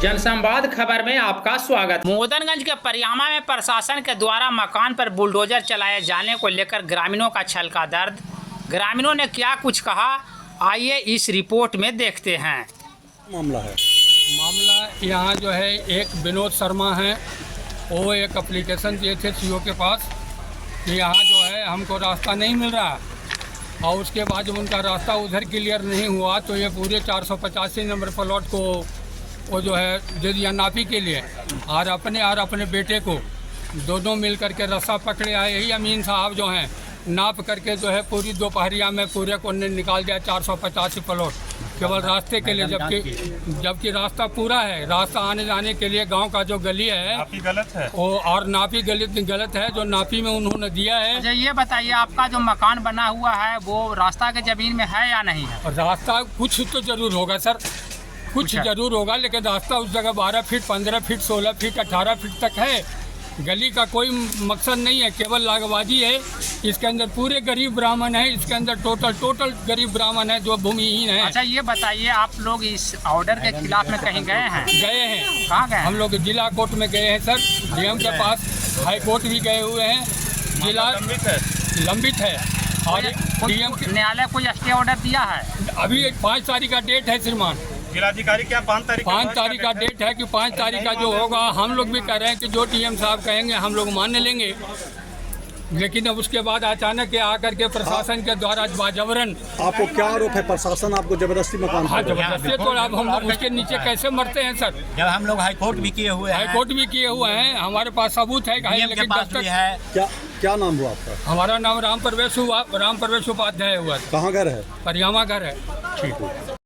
जनसंवाद खबर में आपका स्वागत। मोदनगंज के परियामा में प्रशासन के द्वारा मकान पर बुलडोजर चलाए जाने को लेकर ग्रामीणों का छलका दर्द। ग्रामीणों ने क्या कुछ कहा, आइए इस रिपोर्ट में देखते हैं। मामला यहाँ जो है एक विनोद शर्मा है, वो एक एप्लीकेशन दिए थे सीओ के पास कि यहाँ जो है हमको रास्ता नहीं मिल रहा, और उसके बाद जब उनका रास्ता उधर क्लियर नहीं हुआ तो ये पूरे 485 नंबर प्लॉट को वो जो है दे दिया नापी के लिए, और अपने बेटे को दोनों मिल करके रास्ता पकड़े आए। यही अमीन साहब जो हैं नाप करके जो है पूरी दोपहरिया में पूरे को निकाल दिया 485 प्लॉट केवल रास्ते के लिए, जबकि रास्ता पूरा है। रास्ता आने जाने के लिए गांव का जो गली है नापी गलत है, वो और नापी गलत है जो नापी में उन्होंने दिया है। अच्छा ये बताइए, आपका जो मकान बना हुआ है वो रास्ता के जमीन में है या नहीं है? रास्ता कुछ तो जरूर होगा सर, कुछ जरूर होगा, लेकिन रास्ता उस जगह 12 फीट 15 फीट 16 फीट 18 फीट तक है। गली का कोई मकसद नहीं है, केवल लागबाजी है। इसके अंदर पूरे गरीब ब्राह्मण है, इसके अंदर टोटल गरीब ब्राह्मण है जो भूमिहीन है। अच्छा ये बताइए, आप लोग इस ऑर्डर के खिलाफ में कहीं गए हैं? गए हैं। कहाँ गए? हम लोग जिला कोर्ट में गए हैं सर, डीएम के पास, हाई कोर्ट भी गए हुए हैं। जिला लंबित है और डीएम न्यायालय कोई स्टे ऑर्डर दिया है? अभी 5 तारीख का डेट है श्रीमान। जिलाधिकारी क्या 5 तारीख का डेट है कि 5 तारीख का जो होगा, हम लोग भी कह रहे हैं कि जो डीएम साहब कहेंगे हम लोग मान लेंगे, लेकिन अब उसके बाद अचानक आकर के प्रशासन के द्वारा बाजबरन। आपको क्या आरोप है, प्रशासन आपको जबरदस्ती मकान? हाँ जबरदस्ती, तो अब हम लोग उसके नीचे कैसे मरते हैं सर? जब हम लोग हाईकोर्ट भी किए हुए हैं, हमारे पास सबूत है, के पास भी है। क्या नाम हुआ आपका? हमारा नाम राम प्रवेश उपाध्याय हुआ। कहाँ घर है? परियामा घर है। ठीक है।